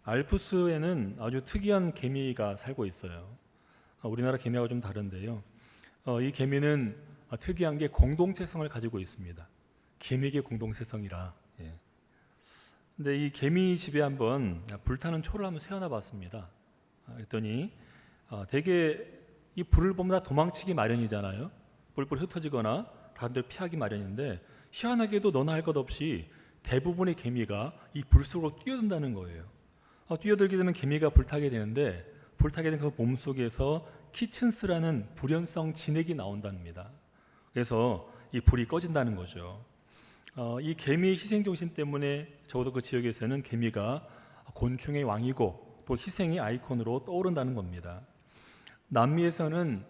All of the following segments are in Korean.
알프스에는 아주 특이한 개미가 살고 있어요. 우리나라 개미하고 좀 다른데요. 이 개미는 특이한 게 공동체성을 가지고 있습니다. 개미의 공동체성이라. 예. 근데 이 개미 집에 한번 불타는 초를 한번 세워놔 봤습니다. 그랬더니 대개 이 불을 보면 다 도망치기 마련이잖아요. 뿔뿔 흩어지거나 다른 데를 피하기 마련인데 희한하게도 너나 할 것 없이 대부분의 개미가 이 불 속으로 뛰어든다는 거예요. 뛰어들게 되면 개미가 불타게 되는데 불타게 된 그 몸속에서 키친스라는 불연성 진액이 나온답니다. 그래서 이 불이 꺼진다는 거죠. 이 개미의 희생정신 때문에 적어도 그 지역에서는 개미가 곤충의 왕이고 또 희생의 아이콘으로 떠오른다는 겁니다. 남미에서는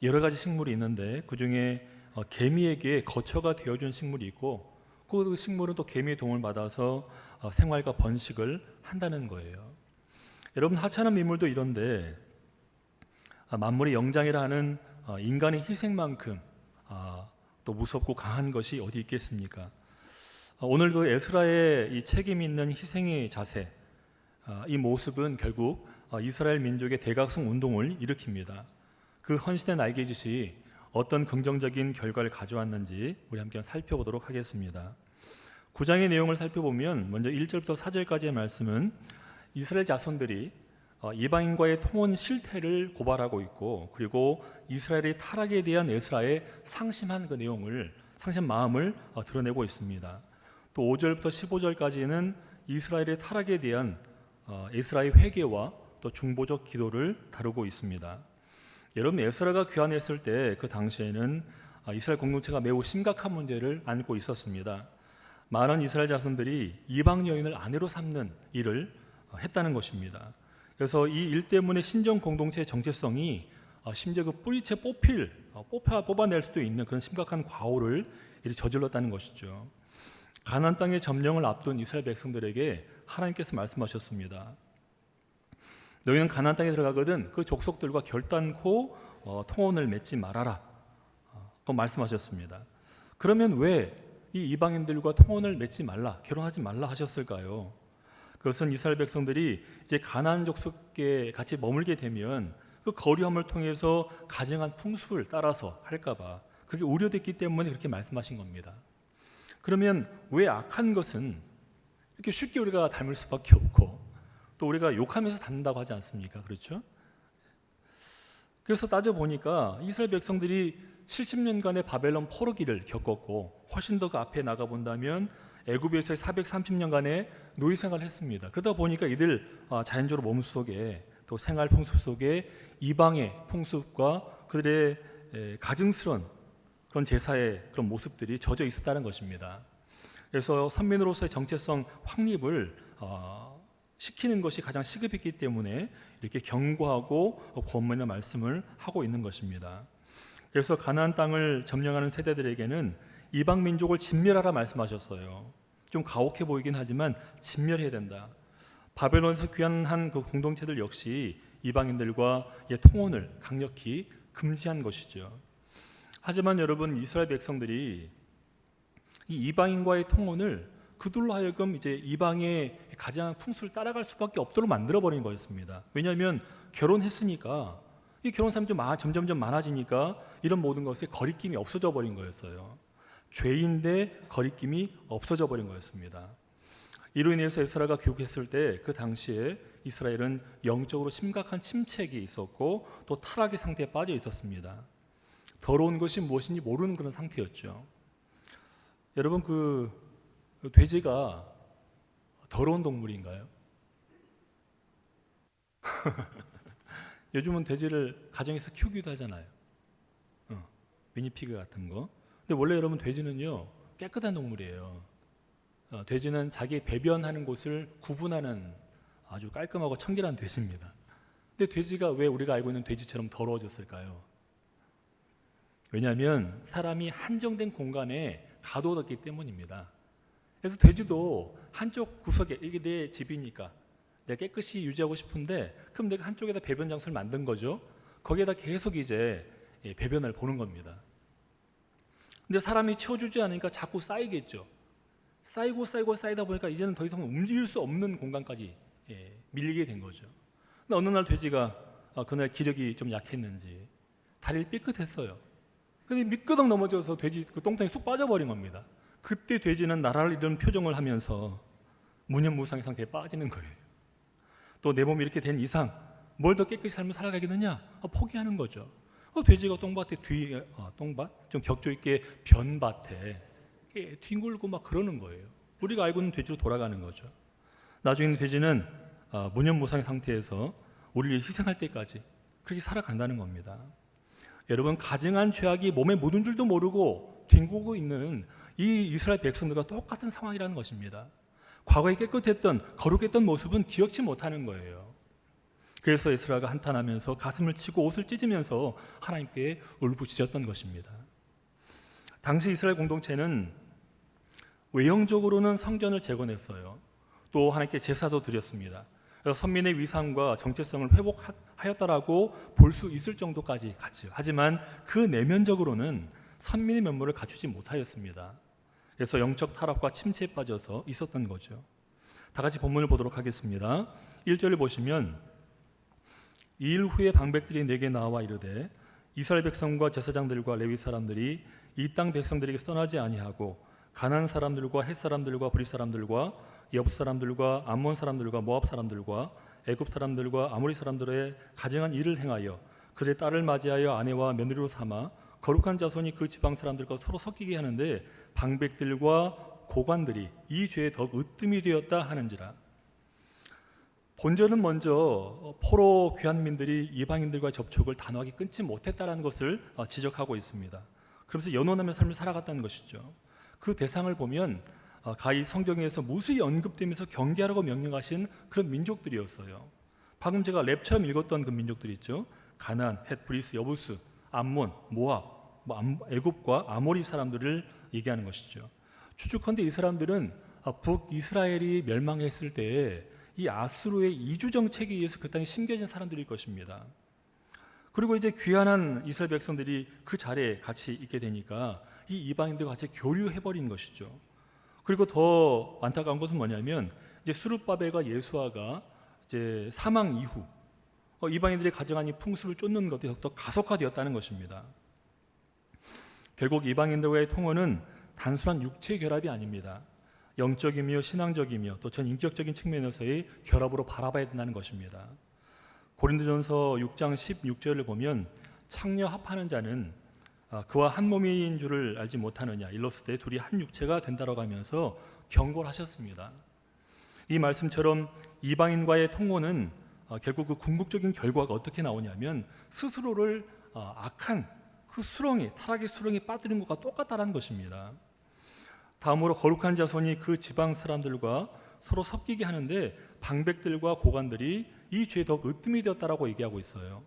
여러 가지 식물이 있는데 그 중에 개미에게 거처가 되어준 식물이 있고 그 식물은 또 개미의 도움을 받아서 생활과 번식을 한다는 거예요. 여러분, 하찮은 민물도 이런데 만물의 영장이라 하는 인간의 희생만큼 또 무섭고 강한 것이 어디 있겠습니까? 오늘 그 에스라의 이 책임 있는 희생의 자세, 이 모습은 결국 이스라엘 민족의 대각성 운동을 일으킵니다. 그 헌신의 날개짓이 어떤 긍정적인 결과를 가져왔는지 우리 함께 살펴보도록 하겠습니다. 9장의 내용을 살펴보면 먼저 1절부터 4절까지의 말씀은 이스라엘 자손들이 이방인과의 통혼 실태를 고발하고 있고, 그리고 이스라엘의 타락에 대한 에스라의 상심한 그 내용을, 상심 마음을 드러내고 있습니다. 또 5절부터 15절까지는 이스라엘의 타락에 대한 에스라의 회개와 또 중보적 기도를 다루고 있습니다. 여러분, 에스라가 귀환했을 때 그 당시에는 이스라엘 공동체가 매우 심각한 문제를 안고 있었습니다. 많은 이스라엘 자손들이 이방 여인을 아내로 삼는 일을 했다는 것입니다. 그래서 이 일 때문에 신정 공동체의 정체성이 심지어 그 뿌리채 뽑아낼 수도 있는 그런 심각한 과오를 저질렀다는 것이죠. 가나안 땅의 점령을 앞둔 이스라엘 백성들에게 하나님께서 말씀하셨습니다. 너희는 가나안 땅에 들어가거든 그 족속들과 결단코 통혼을 맺지 말아라. 그 말씀하셨습니다. 그러면 왜 이 이방인들과 통혼을 맺지 말라, 결혼하지 말라 하셨을까요? 그것은 이스라엘 백성들이 이제 가나안 족속에 같이 머물게 되면 그 거류함을 통해서 가증한 풍습을 따라서 할까봐 그게 우려됐기 때문에 그렇게 말씀하신 겁니다. 그러면 왜 악한 것은 이렇게 쉽게 우리가 닮을 수밖에 없고 또 우리가 욕하면서 닮는다고 하지 않습니까? 그렇죠? 그래서 따져보니까 이스라엘 백성들이 70년간의 바벨론 포로기를 겪었고 훨씬 더 그 앞에 나가본다면 애굽에서의 430년간의 노예 생활을 했습니다. 그러다 보니까 이들 자연적으로 몸 속에 또 생활 풍습 속에 이방의 풍습과 그들의 가증스러운 그런 제사의 그런 모습들이 젖어 있었다는 것입니다. 그래서 선민으로서의 정체성 확립을 시키는 것이 가장 시급했기 때문에 이렇게 경고하고 권면의 말씀을 하고 있는 것입니다. 그래서 가나안 땅을 점령하는 세대들에게는 이방 민족을 진멸하라 말씀하셨어요. 좀 가혹해 보이긴 하지만 진멸해야 된다. 바벨론에서 귀환한 그 공동체들 역시 이방인들과의 통혼을 강력히 금지한 것이죠. 하지만 여러분, 이스라엘 백성들이 이 이방인과의 통혼을 그들로 하여금 이제 이방의 가장 풍습을 따라갈 수밖에 없도록 만들어 버린 거였습니다. 왜냐하면 결혼했으니까 이 결혼 사람이 점점점 많아지니까 이런 모든 것에 거리낌이 없어져 버린 거였어요. 죄인데 거리낌이 없어져 버린 거였습니다. 이로 인해서 에스라가 귀국했을 때 그 당시에 이스라엘은 영적으로 심각한 침체기 있었고 또 타락의 상태에 빠져 있었습니다. 더러운 것이 무엇인지 모르는 그런 상태였죠. 여러분, 그 돼지가 더러운 동물인가요? 요즘은 돼지를 가정에서 키우기도 하잖아요. 미니피그 같은 거. 근데 원래 여러분, 돼지는요 깨끗한 동물이에요. 돼지는 자기 배변하는 곳을 구분하는 아주 깔끔하고 청결한 돼지입니다. 근데 돼지가 왜 우리가 알고 있는 돼지처럼 더러워졌을까요? 왜냐하면 사람이 한정된 공간에 가둬뒀기 때문입니다. 그래서 돼지도 한쪽 구석에, 이게 내 집이니까 내가 깨끗이 유지하고 싶은데 그럼 내가 한쪽에다 배변 장소를 만든 거죠. 거기에다 계속 이제 배변을 보는 겁니다. 근데 사람이 치워주지 않으니까 자꾸 쌓이겠죠. 쌓이다 보니까 이제는 더 이상 움직일 수 없는 공간까지 밀리게 된 거죠. 근데 어느 날 돼지가 그날 기력이 좀 약했는지 다리를 삐끗했어요. 근데 미끄덩 넘어져서 돼지 그 똥통에 쑥 빠져버린 겁니다. 그때 돼지는 나라를 잃은 표정을 하면서 무념무상의 상태에 빠지는 거예요. 또 내 몸이 이렇게 된 이상 뭘 더 깨끗이 삶을 살아가겠느냐? 포기하는 거죠. 돼지가 똥밭에 똥밭 좀 격조 있게 변밭에 뒹굴고 막 그러는 거예요. 우리가 알고 있는 돼지로 돌아가는 거죠. 나중에 돼지는 무념무상의 상태에서 우리를 희생할 때까지 그렇게 살아간다는 겁니다. 여러분, 가증한 죄악이 몸에 묻은 줄도 모르고 뒹구고 있는 이 이스라엘 백성들과 똑같은 상황이라는 것입니다. 과거에 깨끗했던 거룩했던 모습은 기억치 못하는 거예요. 그래서 에스라가 한탄하면서 가슴을 치고 옷을 찢으면서 하나님께 울부짖었던 것입니다. 당시 이스라엘 공동체는 외형적으로는 성전을 재건했어요. 또 하나님께 제사도 드렸습니다. 그래서 선민의 위상과 정체성을 회복하였다라고 볼 수 있을 정도까지 갔죠. 하지만 그 내면적으로는 선민의 면모를 갖추지 못하였습니다. 그래서 영적 타락과 침체에 빠져서 있었던 거죠. 다 같이 본문을 보도록 하겠습니다. 1절을 보시면 이 일 후에 방백들이 내게 나와 이르되 이스라엘 백성과 제사장들과 레위 사람들이 이 땅 백성들에게 떠나지 아니하고 가나안 사람들과 헷 사람들과 브릿 사람들과 여부 사람들과 암몬 사람들과 모압 사람들과 애굽 사람들과 아모리 사람들의 가증한 일을 행하여 그들의 딸을 맞이하여 아내와 며느리로 삼아 거룩한 자손이 그 지방 사람들과 서로 섞이게 하는데 방백들과 고관들이 이 죄에 더욱 으뜸이 되었다 하는지라. 본절은 먼저 포로 귀환민들이 이방인들과의 접촉을 단호하게 끊지 못했다는 것을 지적하고 있습니다. 그러면서 연원하며 삶을 살아갔다는 것이죠. 그 대상을 보면 가히 성경에서 무수히 언급되면서 경계하라고 명령하신 그런 민족들이었어요. 방금 제가 랩처럼 읽었던 그 민족들이 있죠. 가나안, 헷, 브리스, 여부스, 암몬, 모압, 애굽과 아모리 사람들을 얘기하는 것이죠. 추측컨대 이 사람들은 북이스라엘이 멸망했을 때에 이 아수르의 이주 정책에 의해서 그 땅에 심겨진 사람들일 것입니다. 그리고 이제 귀환한 이스라엘 백성들이 그 자리에 같이 있게 되니까 이 이방인들과 같이 교류해버린 것이죠. 그리고 더 안타까운 것은 뭐냐면 이제 스룹바벨과 예수아가 이제 사망 이후 이방인들의 가정한 이 풍습을 쫓는 것이 더욱더 가속화되었다는 것입니다. 결국 이방인들과의 통혼은 단순한 육체 결합이 아닙니다. 영적이며 신앙적이며 또 전 인격적인 측면에서의 결합으로 바라봐야 된다는 것입니다. 고린도전서 6장 16절을 보면 창녀 합하는 자는 그와 한 몸인 줄을 알지 못하느냐 일렀을 때 둘이 한 육체가 된다라고 하면서 경고를 하셨습니다. 이 말씀처럼 이방인과의 통혼은 결국 그 궁극적인 결과가 어떻게 나오냐면 스스로를 악한 그 수렁이 타락의 수렁에 빠뜨린 것과 똑같다는 것입니다. 다음으로 거룩한 자손이 그 지방 사람들과 서로 섞이게 하는데 방백들과 고관들이 이 죄에 더욱 으뜸이 되었다라고 얘기하고 있어요.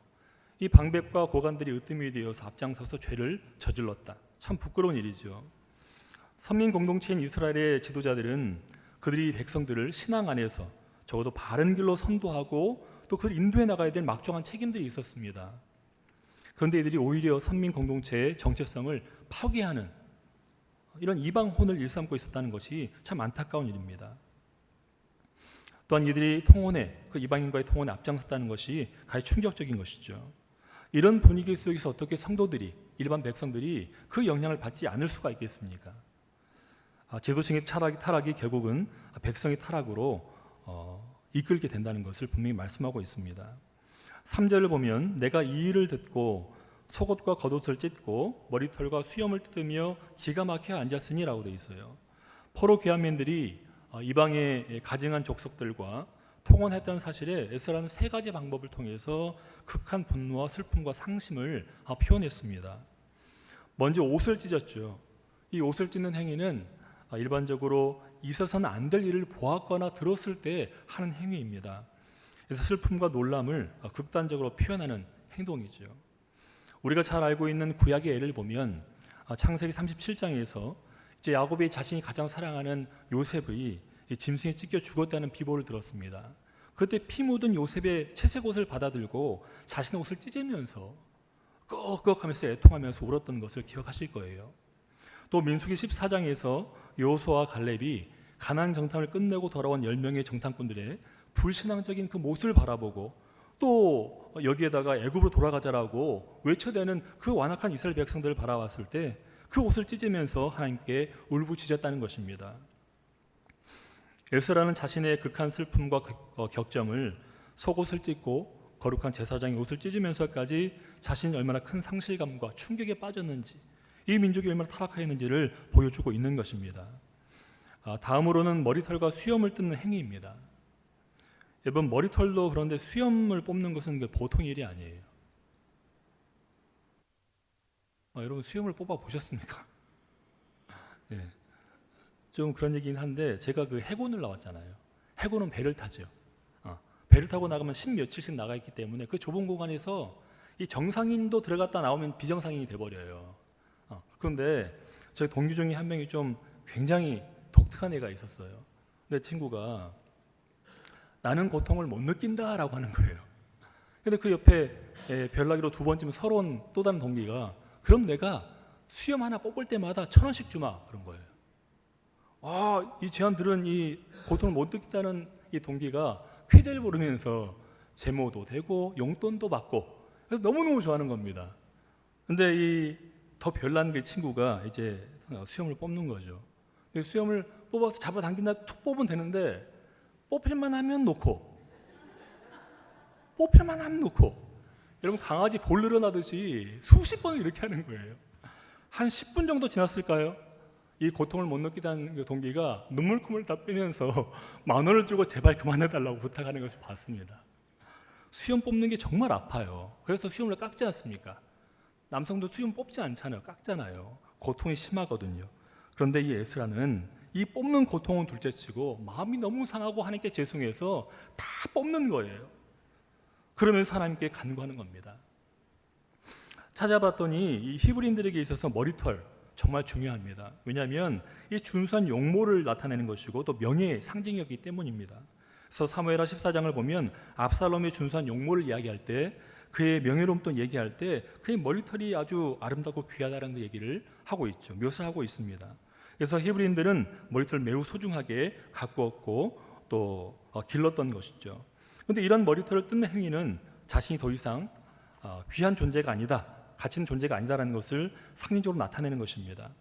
이 방백과 고관들이 으뜸이 되어서 앞장서서 죄를 저질렀다. 참 부끄러운 일이죠. 선민 공동체인 이스라엘의 지도자들은 그들이 백성들을 신앙 안에서 적어도 바른 길로 선도하고 또 그를 인도해 나가야 될 막중한 책임들이 있었습니다. 그런데 이들이 오히려 선민 공동체의 정체성을 파괴하는 이런 이방혼을 일삼고 있었다는 것이 참 안타까운 일입니다. 또한 이들이 통혼에 그 이방인과의 통혼에 앞장섰다는 것이 가히 충격적인 것이죠. 이런 분위기 속에서 어떻게 성도들이 일반 백성들이 그 영향을 받지 않을 수가 있겠습니까? 지도층의 타락이 결국은 백성의 타락으로 이끌게 된다는 것을 분명히 말씀하고 있습니다. 3절을 보면 내가 이 일을 듣고 속옷과 겉옷을 찢고 머리털과 수염을 뜯으며 기가 막혀 앉았으니 라고 되어 있어요. 포로 귀환민들이 이방의 가증한 족속들과 통혼했던 사실에 에스라는 세 가지 방법을 통해서 극한 분노와 슬픔과 상심을 표현했습니다. 먼저 옷을 찢었죠. 이 옷을 찢는 행위는 일반적으로 있어서는 안 될 일을 보았거나 들었을 때 하는 행위입니다. 그래서 슬픔과 놀람을 극단적으로 표현하는 행동이죠. 우리가 잘 알고 있는 구약의 예를 보면 창세기 37장에서 이제 야곱이 자신이 가장 사랑하는 요셉의 짐승에 찢겨 죽었다는 비보를 들었습니다. 그때 피 묻은 요셉의 채색 옷을 받아들고 자신의 옷을 찢으면서 꺽꺽하면서 애통하면서 울었던 것을 기억하실 거예요. 또 민수기 14장에서 여호수아와 갈렙이 가나안 정탐을 끝내고 돌아온 10명의 정탐꾼들의 불신앙적인 그 모습을 바라보고 또 여기에다가 애굽으로 돌아가자라고 외쳐대는 그 완악한 이스라엘 백성들을 바라봤을 때 그 옷을 찢으면서 하나님께 울부짖었다는 것입니다. 에스라는 자신의 극한 슬픔과 격정을 속옷을 찢고 거룩한 제사장의 옷을 찢으면서까지 자신이 얼마나 큰 상실감과 충격에 빠졌는지, 이 민족이 얼마나 타락하였는지를 보여주고 있는 것입니다. 다음으로는 머리털과 수염을 뜯는 행위입니다. 여러분, 머리털도 그런데 수염을 뽑는 것은 보통 일이 아니에요. 여러분, 수염을 뽑아 보셨습니까? 네. 좀 그런 얘기긴 한데, 제가 그 해군을 나왔잖아요. 해군은 배를 타죠. 배를 타고 나가면 10며칠씩 나가 있기 때문에 그 좁은 공간에서 이 정상인도 들어갔다 나오면 비정상인이 돼버려요. 그런데 저희 동기 중에 한 명이 좀 굉장히 독특한 애가 있었어요. 내 친구가 나는 고통을 못 느낀다라고 하는 거예요. 근데 그 옆에 별나기로 두 번쯤 서러운 또 다른 동기가 그럼 내가 수염 하나 뽑을 때마다 1,000원씩 주마 그런 거예요. 이 제안 들은 이 고통을 못 느낀다는 이 동기가 쾌재를 부르면서 제모도 되고 용돈도 받고 그래서 너무너무 좋아하는 겁니다. 근데 이 더 별난 그 친구가 이제 수염을 뽑는 거죠. 수염을 뽑아서 잡아당긴다 툭 뽑으면 되는데 뽑힐만 하면 놓고 뽑힐만 하면 놓고, 여러분 강아지 볼 늘어나듯이 수십 번을 이렇게 하는 거예요. 한 10분 정도 지났을까요? 이 고통을 못 느끼다는 그 동기가 눈물콧물 다 빼면서 10,000원을 주고 제발 그만해달라고 부탁하는 것을 봤습니다. 수염 뽑는 게 정말 아파요. 그래서 수염을 깎지 않습니까? 남성도 수염 뽑지 않잖아요. 깎잖아요. 고통이 심하거든요. 그런데 이 에스라는 이 뽑는 고통은 둘째치고 마음이 너무 상하고 하나님께 죄송해서 다 뽑는 거예요. 그러면서 하나님께 간구하는 겁니다. 찾아봤더니 이 히브리인들에게 있어서 머리털 정말 중요합니다. 왜냐하면 이 준수한 용모를 나타내는 것이고 또 명예의 상징이었기 때문입니다. 그래서 사무엘하 14장을 보면 압살롬의 준수한 용모를 이야기할 때, 그의 명예로움도 얘기할 때 그의 머리털이 아주 아름답고 귀하다는 그 얘기를 하고 있죠. 묘사하고 있습니다. 그래서 히브리인들은 머리털을 매우 소중하게 가꾸었고 또 길렀던 것이죠. 그런데 이런 머리털을 뜯는 행위는 자신이 더 이상 귀한 존재가 아니다, 가치 있는 존재가 아니다라는 것을 상징적으로 나타내는 것입니다.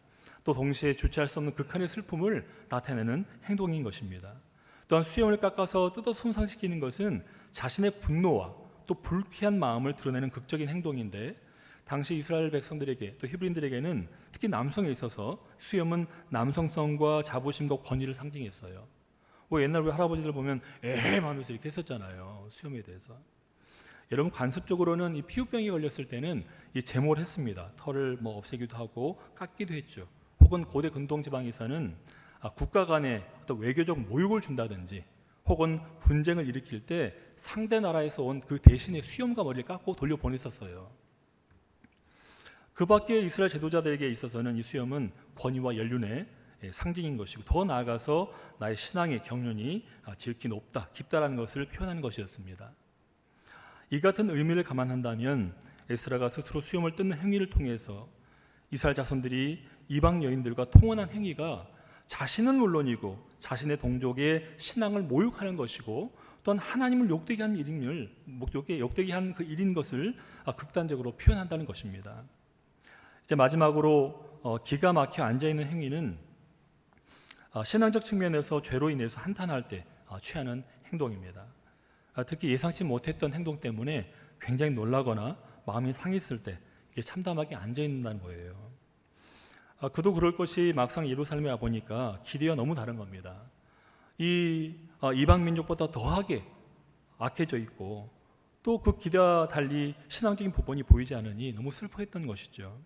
또 동시에 주체할 수 없는 극한의 슬픔을 나타내는 행동인 것입니다. 또한 수염을 깎아서 뜯어 손상시키는 것은 자신의 분노와 또 불쾌한 마음을 드러내는 극적인 행동인데, 당시 이스라엘 백성들에게 또 히브리인들에게는 특히 남성에 있어서 수염은 남성성과 자부심과 권위를 상징했어요. 옛날 우리 할아버지들 보면 에헴 하면서 이렇게 했었잖아요. 수염에 대해서. 여러분, 관습적으로는 이 피부병이 걸렸을 때는 이 제모를 했습니다. 털을 없애기도 하고 깎기도 했죠. 혹은 고대 근동지방에서는 국가 간에 어떤 외교적 모욕을 준다든지 혹은 분쟁을 일으킬 때 상대 나라에서 온 그 대신에 수염과 머리를 깎고 돌려보냈었어요. 그 밖에 이스라엘 지도자들에게 있어서는 이 수염은 권위와 연륜의 상징인 것이고, 더 나아가서 나의 신앙의 경륜이 질기 높다, 깊다라는 것을 표현하는 것이었습니다. 이 같은 의미를 감안한다면 에스라가 스스로 수염을 뜯는 행위를 통해서 이스라엘 자손들이 이방 여인들과 통혼한 행위가 자신은 물론이고 자신의 동족의 신앙을 모욕하는 것이고 또한 하나님을 욕되게 한 일임을 욕되게 한 그 일인 것을 극단적으로 표현한다는 것입니다. 이제 마지막으로 기가 막혀 앉아 있는 행위는 신앙적 측면에서 죄로 인해서 한탄할 때 취하는 행동입니다. 특히 예상치 못했던 행동 때문에 굉장히 놀라거나 마음이 상했을 때 이게 참담하게 앉아 있는다는 거예요. 그도 그럴 것이 막상 예루살렘에 와 보니까 기대와 너무 다른 겁니다. 이 이방 민족보다 더하게 악해져 있고 또 그 기대와 달리 신앙적인 부분이 보이지 않으니 너무 슬퍼했던 것이죠.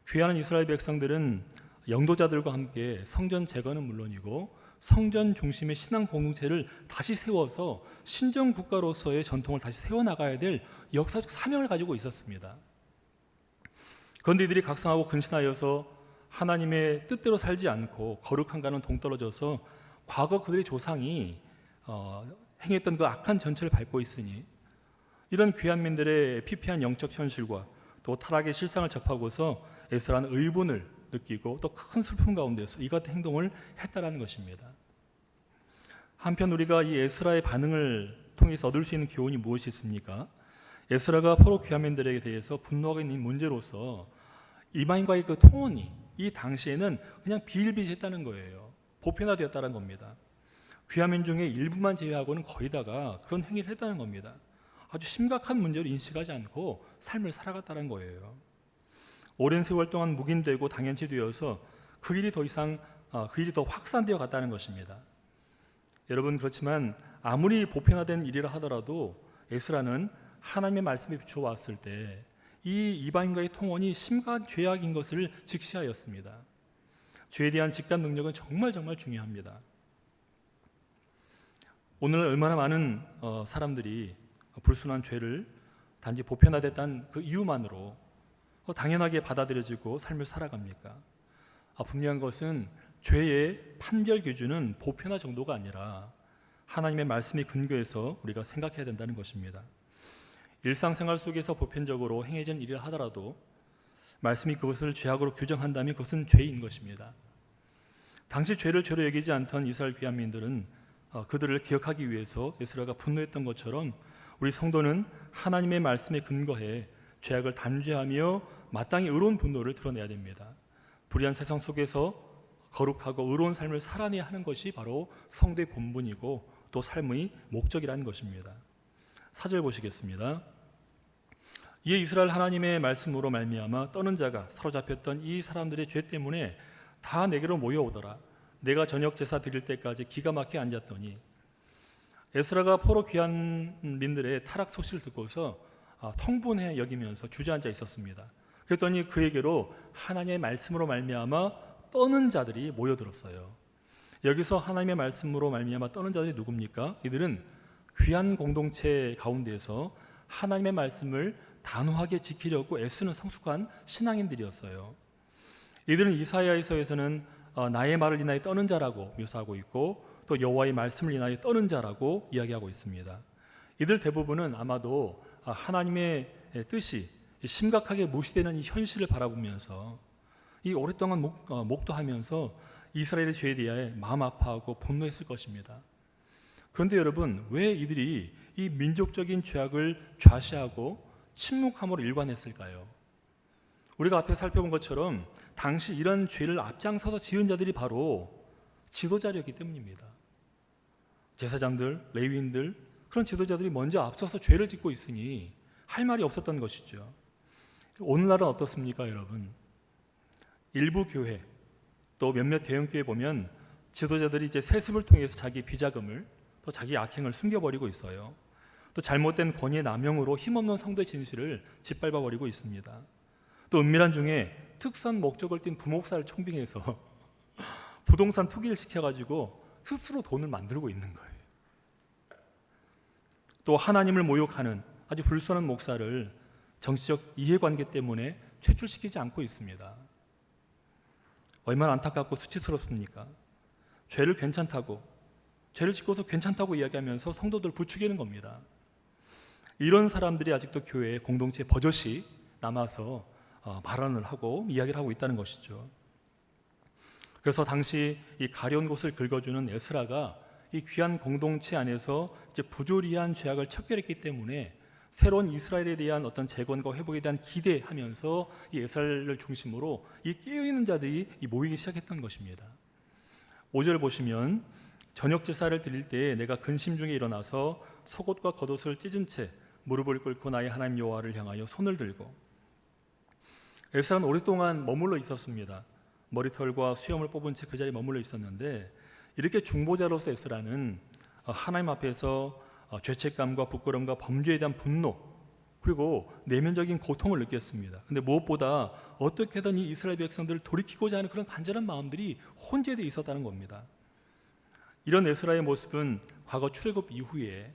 귀하는 이스라엘 백성들은 영도자들과 함께 성전 재건은 물론이고 성전 중심의 신앙 공동체를 다시 세워서 신정 국가로서의 전통을 다시 세워나가야 될 역사적 사명을 가지고 있었습니다. 그런데 이들이 각성하고 근신하여서 하나님의 뜻대로 살지 않고 거룩한가는 동떨어져서 과거 그들의 조상이 행했던 그 악한 전철을 밟고 있으니, 이런 귀한 민들의 피폐한 영적 현실과 또 타락의 실상을 접하고서 에스라는 의분을 느끼고 또 큰 슬픔 가운데서 이 같은 행동을 했다라는 것입니다. 한편 우리가 이 에스라의 반응을 통해서 얻을 수 있는 교훈이 무엇이 있습니까? 에스라가 포로 귀환민들에게 대해서 분노하고 있는 문제로서 이방인과의 그 통혼이 이 당시에는 그냥 비일비재했다는 거예요. 보편화되었다는 겁니다. 귀환민 중에 일부만 제외하고는 거의 다가 그런 행위를 했다는 겁니다. 아주 심각한 문제를 인식하지 않고 삶을 살아갔다는 거예요. 오랜 세월 동안 묵인되고 당연시 되어서 그 일이 더 확산되어 갔다는 것입니다. 여러분, 그렇지만 아무리 보편화된 일이라 하더라도 에스라는 하나님의 말씀에 비춰왔을 때 이 이방인과의 통혼이 심각한 죄악인 것을 직시하였습니다. 죄에 대한 직관 능력은 정말 중요합니다. 오늘 얼마나 많은 사람들이 불순한 죄를 단지 보편화됐다는 그 이유만으로 당연하게 받아들여지고 삶을 살아갑니까? 분명한 것은 죄의 판별 기준은 보편화 정도가 아니라 하나님의 말씀이 근거해서 우리가 생각해야 된다는 것입니다. 일상생활 속에서 보편적으로 행해진 일이라 하더라도 말씀이 그것을 죄악으로 규정한다면 그것은 죄인 것입니다. 당시 죄를 죄로 여기지 않던 이스라엘 귀환민들은 그들을 기억하기 위해서 에스라가 분노했던 것처럼 우리 성도는 하나님의 말씀에 근거해 죄악을 단죄하며 마땅히 의로운 분노를 드러내야 됩니다. 불의한 세상 속에서 거룩하고 의로운 삶을 살아내야 하는 것이 바로 성도의 본분이고 또 삶의 목적이라는 것입니다. 4절 보시겠습니다. 이에 이스라엘 하나님의 말씀으로 말미암아 떠는 자가 사로잡혔던 이 사람들의 죄 때문에 다 내게로 모여오더라. 내가 저녁 제사 드릴 때까지 기가 막혀 앉았더니 에스라가 포로 귀환민들의 타락 소식을 듣고서 통분해 여기면서 주저앉아 있었습니다. 그랬더니 그에게로 하나님의 말씀으로 말미암아 떠는 자들이 모여들었어요. 여기서 하나님의 말씀으로 말미암아 떠는 자들이 누굽니까? 이들은 귀한 공동체 가운데에서 하나님의 말씀을 단호하게 지키려고 애쓰는 성숙한 신앙인들이었어요. 이들은 이사야서에서는 나의 말을 인하여 떠는 자라고 묘사하고 있고 또 여호와의 말씀을 인하여 떠는 자라고 이야기하고 있습니다. 이들 대부분은 아마도 하나님의 뜻이 심각하게 무시되는 이 현실을 바라보면서 이 오랫동안 목도하면서 이스라엘의 죄에 대해 마음 아파하고 분노했을 것입니다. 그런데 여러분, 왜 이들이 이 민족적인 죄악을 좌시하고 침묵함으로 일관했을까요? 우리가 앞에 살펴본 것처럼 당시 이런 죄를 앞장서서 지은 자들이 바로 지도자였기 때문입니다. 제사장들, 레위인들, 그런 지도자들이 먼저 앞서서 죄를 짓고 있으니 할 말이 없었던 것이죠. 오늘날은 어떻습니까, 여러분? 일부 교회, 또 몇몇 대형교회 보면 지도자들이 이제 세습을 통해서 자기 비자금을 또 자기 악행을 숨겨버리고 있어요. 또 잘못된 권위의 남용으로 힘없는 성도의 진실을 짓밟아버리고 있습니다. 또 은밀한 중에 특선 목적을 띤 부목사를 총빙해서 부동산 투기를 시켜가지고 스스로 돈을 만들고 있는 거예요. 또 하나님을 모욕하는 아주 불순한 목사를 정치적 이해관계 때문에 퇴출시키지 않고 있습니다. 얼마나 안타깝고 수치스럽습니까? 죄를 괜찮다고, 죄를 짓고서 괜찮다고 이야기하면서 성도들 부추기는 겁니다. 이런 사람들이 아직도 교회에 공동체 버젓이 남아서 발언을 하고 이야기를 하고 있다는 것이죠. 그래서 당시 이 가려운 곳을 긁어주는 에스라가 이 귀한 공동체 안에서 이제 부조리한 죄악을 척결했기 때문에 새로운 이스라엘에 대한 어떤 재건과 회복에 대한 기대하면서 이 에스라엘을 중심으로 이 깨어있는 자들이 모이기 시작했던 것입니다. 5절 보시면 저녁 제사를 드릴 때에 내가 근심 중에 일어나서 속옷과 겉옷을 찢은 채 무릎을 꿇고 나의 하나님 여호와를 향하여 손을 들고. 에스라는 오랫동안 머물러 있었습니다. 머리털과 수염을 뽑은 채 그 자리에 머물러 있었는데 이렇게 중보자로서 에스라는 하나님 앞에서 죄책감과 부끄러움과 범죄에 대한 분노 그리고 내면적인 고통을 느꼈습니다. 그런데 무엇보다 어떻게든 이 이스라엘 백성들을 돌이키고자 하는 그런 간절한 마음들이 혼재되어 있었다는 겁니다. 이런 에스라의 모습은 과거 출애굽 이후에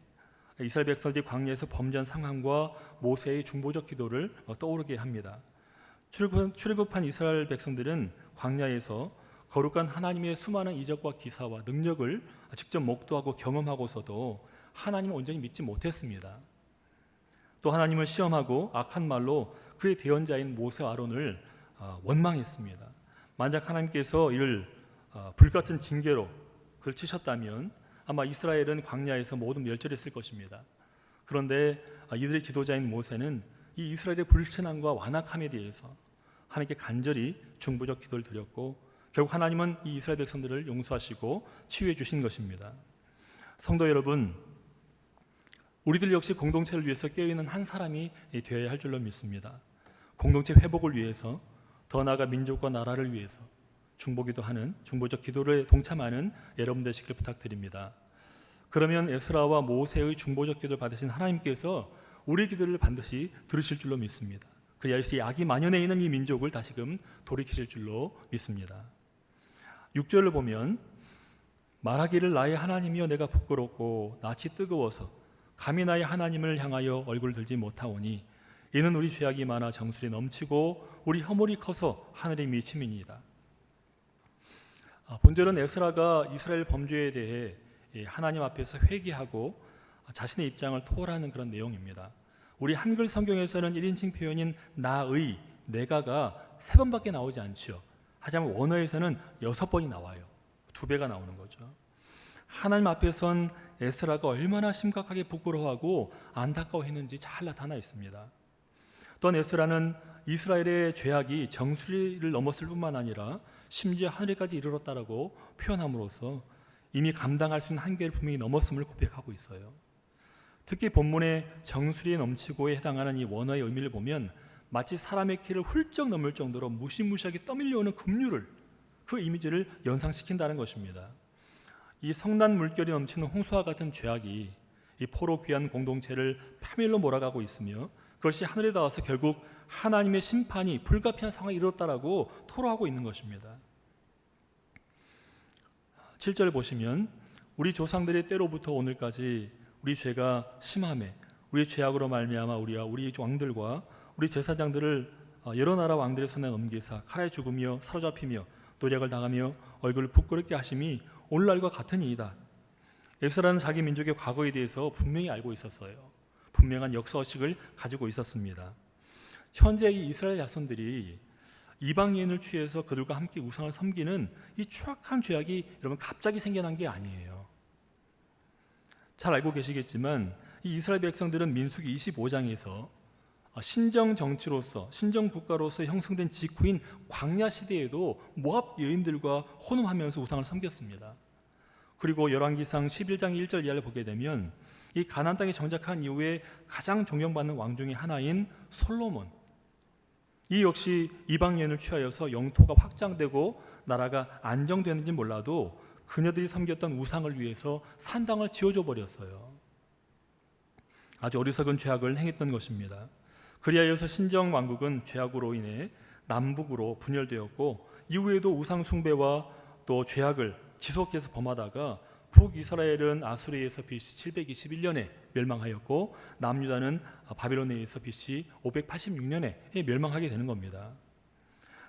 이스라엘 백성들이 광야에서 범죄한 상황과 모세의 중보적 기도를 떠오르게 합니다. 출애굽한 이스라엘 백성들은 광야에서 거룩한 하나님의 수많은 이적과 기사와 능력을 직접 목도하고 경험하고서도 하나님을 온전히 믿지 못했습니다. 또 하나님을 시험하고 악한 말로 그의 대언자인 모세와 아론을 원망했습니다. 만약 하나님께서 이를 불같은 징계로 그를 치셨다면 아마 이스라엘은 광야에서 모두 멸절했을 것입니다. 그런데 이들의 지도자인 모세는 이 이스라엘의 불신앙과 완악함에 대해서 하나님께 간절히 중보적 기도를 드렸고 결국 하나님은 이 이스라엘 백성들을 용서하시고 치유해 주신 것입니다. 성도 여러분, 우리들 역시 공동체를 위해서 깨어있는 한 사람이 되어야 할 줄로 믿습니다. 공동체 회복을 위해서, 더 나아가 민족과 나라를 위해서 중보기도하는, 중보적 기도를 동참하는 여러분 되시길 부탁드립니다. 그러면 에스라와 모세의 중보적 기도를 받으신 하나님께서 우리 기도를 반드시 들으실 줄로 믿습니다. 그래야 이 악이 만연해 있는 이 민족을 다시금 돌이키실 줄로 믿습니다. 6절을 보면 말하기를 나의 하나님이여 내가 부끄럽고 낯이 뜨거워서 감히 나의 하나님을 향하여 얼굴 들지 못하오니 이는 우리 죄악이 많아 정술이 넘치고 우리 허물이 커서 하늘이 미침이니이다. 본절은 에스라가 이스라엘 범죄에 대해 하나님 앞에서 회개하고 자신의 입장을 토설하는 그런 내용입니다. 우리 한글 성경에서는 1인칭 표현인 나의, 내가가 3번밖에 나오지 않죠. 하지만 원어에서는 6번이 나와요. 2배가 나오는 거죠. 하나님 앞에선 에스라가 얼마나 심각하게 부끄러워하고 안타까워했는지 잘 나타나 있습니다. 또한 에스라는 이스라엘의 죄악이 정수리를 넘었을 뿐만 아니라 심지어 하늘에까지 이르렀다라고 표현함으로써 이미 감당할 수 있는 한계를 분명히 넘었음을 고백하고 있어요. 특히 본문의 정수리에 넘치고에 해당하는 이 원어의 의미를 보면 마치 사람의 키를 훌쩍 넘을 정도로 무시무시하게 떠밀려오는 급류를, 그 이미지를 연상시킨다는 것입니다. 이 성난 물결이 넘치는 홍수와 같은 죄악이 이 포로 귀한 공동체를 파멸로 몰아가고 있으며 그것이 하늘에 닿아서 결국 하나님의 심판이 불가피한 상황에 이르렀다라고 토로하고 있는 것입니다. 7절 보시면 우리 조상들의 때로부터 오늘까지 우리 죄가 심함에 우리 죄악으로 말미암아 우리와 우리 왕들과 우리 제사장들을 여러 나라 왕들의 손에 넘기사 칼에 죽으며 사로잡히며 노략을 당하며 얼굴을 부끄럽게 하심이 오늘날과 같으니이다. 에스라는 자기 민족의 과거에 대해서 분명히 알고 있었어요. 분명한 역사의식을 가지고 있었습니다. 현재 이 이스라엘 자손들이 이방 여인을 취해서 그들과 함께 우상을 섬기는 이 추악한 죄악이 여러분 갑자기 생겨난 게 아니에요. 잘 알고 계시겠지만 이 이스라엘 백성들은 민수기 25장에서 신정 정치로서, 신정 국가로서 형성된 직후인 광야 시대에도 모압 여인들과 혼음하면서 우상을 섬겼습니다. 그리고 열왕기상 11장 1절 이하를 보게 되면 이 가나안 땅에 정착한 이후에 가장 존경받는 왕 중에 하나인 솔로몬, 이 역시 이방 여인을 취하여서 영토가 확장되고 나라가 안정되는지 몰라도 그녀들이 섬겼던 우상을 위해서 산당을 지어줘 버렸어요. 아주 어리석은 죄악을 행했던 것입니다. 그리하여서 신정 왕국은 죄악으로 인해 남북으로 분열되었고 이후에도 우상 숭배와 또 죄악을 지속해서 범하다가 북이스라엘은 아수르에서 BC 721년에 멸망하였고 남유다는 바벨론에 의해서 BC 586년에 멸망하게 되는 겁니다.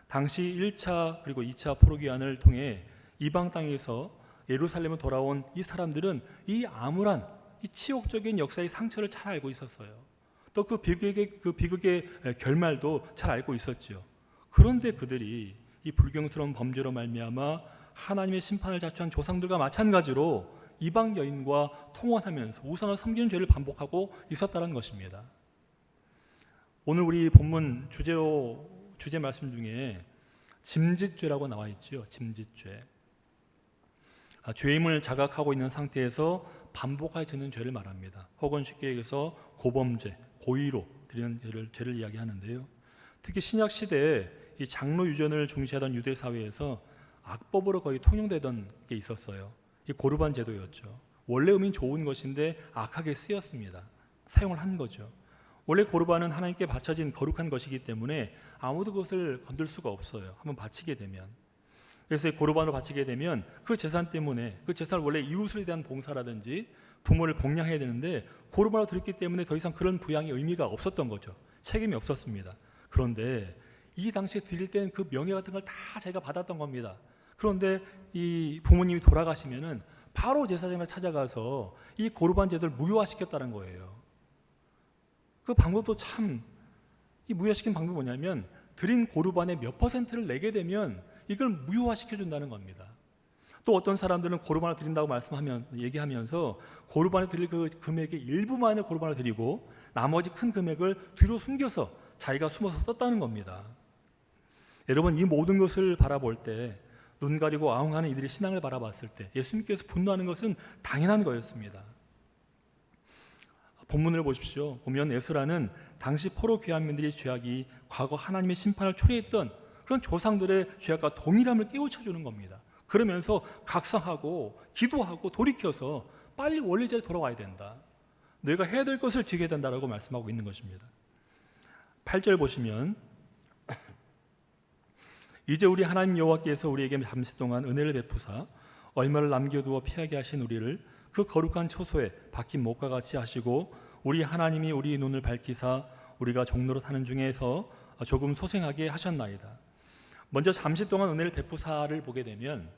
당시 1차 그리고 2차 포로기한을 통해 이방 땅에서 예루살렘으로 돌아온 이 사람들은 이 암울한 이 치욕적인 역사의 상처를 잘 알고 있었어요. 또 그 비극의 결말도 잘 알고 있었죠. 그런데 그들이 이 불경스러운 범죄로 말미암아 하나님의 심판을 자초한 조상들과 마찬가지로 이방 여인과 통혼하면서 우상을 섬기는 죄를 반복하고 있었다는 것입니다. 오늘 우리 본문 주제 말씀 중에 짐짓죄라고 나와 있죠. 짐짓죄. 죄임을 자각하고 있는 상태에서 반복하여 짓는 죄를 말합니다. 혹은 쉽게 얘기해서 고범죄, 고의로 드리는 죄를 이야기하는데요. 특히 신약 시대에 이 장로 유전을 중시하던 유대 사회에서 악법으로 거의 통용되던 게 있었어요. 이 고르반 제도였죠. 원래 의미는 좋은 것인데 악하게 쓰였습니다. 사용을 한 거죠. 원래 고르반은 하나님께 바쳐진 거룩한 것이기 때문에 아무도 그것을 건들 수가 없어요. 한번 바치게 되면. 그래서 고르반으로 바치게 되면 그 재산 때문에, 그 재산을 원래 이웃에 대한 봉사라든지 부모를 복양해야 되는데 고르반으로 드렸기 때문에 더 이상 그런 부양의 의미가 없었던 거죠. 책임이 없었습니다. 그런데 이 당시에 드릴 때는 그 명예 같은 걸 다 자기가 받았던 겁니다. 그런데 이 부모님이 돌아가시면은 바로 제사장을 찾아가서 이 고르반 제도를 무효화시켰다는 거예요. 그 방법도 참, 이 무효화시킨 방법이 뭐냐면 드린 고르반의 몇 %를 내게 되면 이걸 무효화시켜준다는 겁니다. 또 어떤 사람들은 고르반을 드린다고 얘기하면서 고르반을 드릴 그 금액의 일부만을 고르반을 드리고 나머지 큰 금액을 뒤로 숨겨서 자기가 숨어서 썼다는 겁니다. 여러분, 이 모든 것을 바라볼 때, 눈 가리고 아웅하는 이들의 신앙을 바라봤을 때 예수님께서 분노하는 것은 당연한 거였습니다. 본문을 보십시오. 보면 에스라는 당시 포로 귀환민들의 죄악이 과거 하나님의 심판을 초래했던 그런 조상들의 죄악과 동일함을 깨우쳐주는 겁니다. 그러면서 각성하고 기도하고 돌이켜서 빨리 원래 자리에 돌아와야 된다. 너희가 해야 될 것을 지켜야 된다라고 말씀하고 있는 것입니다. 8절 보시면 이제 우리 하나님 여호와께서 우리에게 잠시 동안 은혜를 베푸사 얼마를 남겨두어 피하게 하신 우리를 그 거룩한 처소에 박힌 못과 같이 하시고 우리 하나님이 우리 눈을 밝히사 우리가 종로로 타는 중에서 조금 소생하게 하셨나이다. 먼저 잠시 동안 은혜를 베푸사를 보게 되면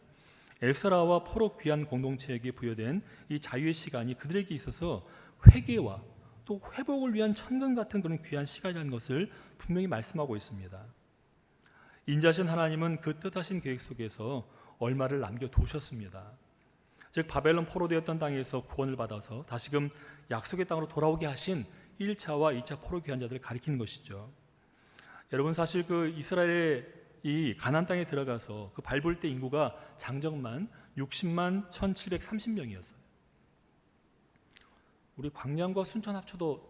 에스라와 포로 귀환 공동체에게 부여된 이 자유의 시간이 그들에게 있어서 회개와 또 회복을 위한 천금 같은 그런 귀한 시간이라는 것을 분명히 말씀하고 있습니다. 인자신 하나님은 그 뜻하신 계획 속에서 얼마를 남겨두셨습니다. 즉 바벨론 포로되었던 땅에서 구원을 받아서 다시금 약속의 땅으로 돌아오게 하신 1차와 2차 포로 귀환자들을 가리키는 것이죠. 여러분, 사실 그 이스라엘의 이 가나안 땅에 들어가서 그 밟을 때 인구가 장정만 60만 1730명이었어요. 우리 광양과 순천 합쳐도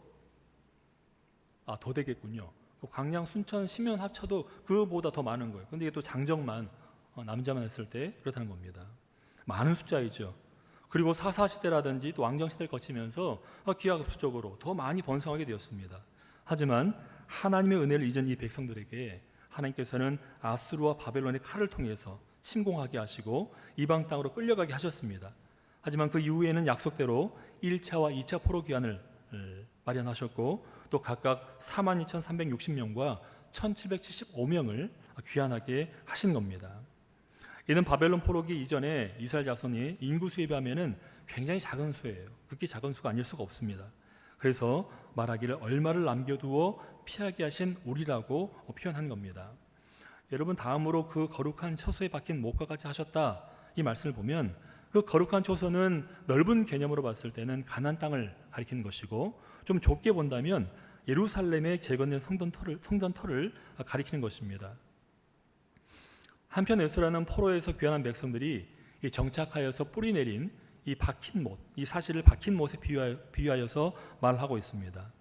더 되겠군요. 광양, 순천, 심연 합쳐도 그보다 더 많은 거예요. 그런데 이게 또 장정만 남자만 했을 때 그렇다는 겁니다. 많은 숫자이죠. 그리고 사사시대라든지 또 왕정시대를 거치면서 기하급수적으로 더 많이 번성하게 되었습니다. 하지만 하나님의 은혜를 잊은 이 백성들에게 하나님께서는 아수르와 바벨론의 칼을 통해서 침공하게 하시고 이방 땅으로 끌려가게 하셨습니다. 하지만 그 이후에는 약속대로 1차와 2차 포로 귀환을 마련하셨고 또 각각 42,360명과 1,775명을 귀환하게 하신 겁니다. 이는 바벨론 포로기 이전에 이스라엘 자손이 인구 수에 비하면 굉장히 작은 수예요. 그렇게 작은 수가 아닐 수가 없습니다. 그래서 말하기를 얼마를 남겨두어 피하게 하신 우리라고 표현한 겁니다. 여러분, 다음으로 그 거룩한 처소에 박힌 못과 같이 하셨다 이 말씀을 보면 그 거룩한 처소는 넓은 개념으로 봤을 때는 가나안 땅을 가리키는 것이고 좀 좁게 본다면 예루살렘에 재건된 성전터를 가리키는 것입니다. 한편 에스라는 포로에서 귀환한 백성들이 정착하여서 뿌리내린 이 박힌 못, 이 사실을 박힌 못에 비유하여서 말하고 있습니다.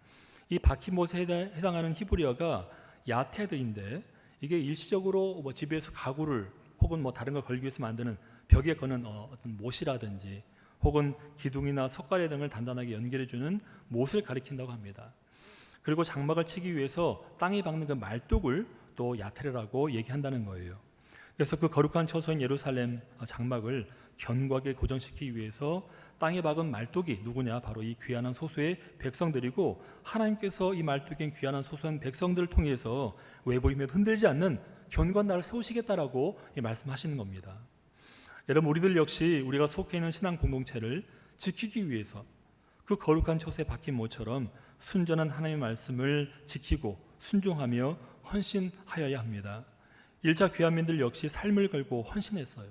이 박힌 못에 해당하는 히브리어가 야테드인데 이게 일시적으로 집에서 가구를 혹은 다른 걸 걸기 위해서 만드는 벽에 거는 어떤 못이라든지 혹은 기둥이나 석가래 등을 단단하게 연결해주는 못을 가리킨다고 합니다. 그리고 장막을 치기 위해서 땅에 박는 그 말뚝을 또 야테르라고 얘기한다는 거예요. 그래서 그 거룩한 처소인 예루살렘 장막을 견고하게 고정시키기 위해서 땅에 박은 말뚝이 누구냐? 바로 이 귀한한 소수의 백성들이고 하나님께서 이 말뚝인 귀한한 소수한 백성들을 통해서 외부임에 흔들지 않는 견고한 나라를 세우시겠다라고 말씀하시는 겁니다. 여러분, 우리들 역시 우리가 속해 있는 신앙 공동체를 지키기 위해서 그 거룩한 처소에 박힌 모처럼 순전한 하나님의 말씀을 지키고 순종하며 헌신하여야 합니다. 1차 귀환민들 역시 삶을 걸고 헌신했어요.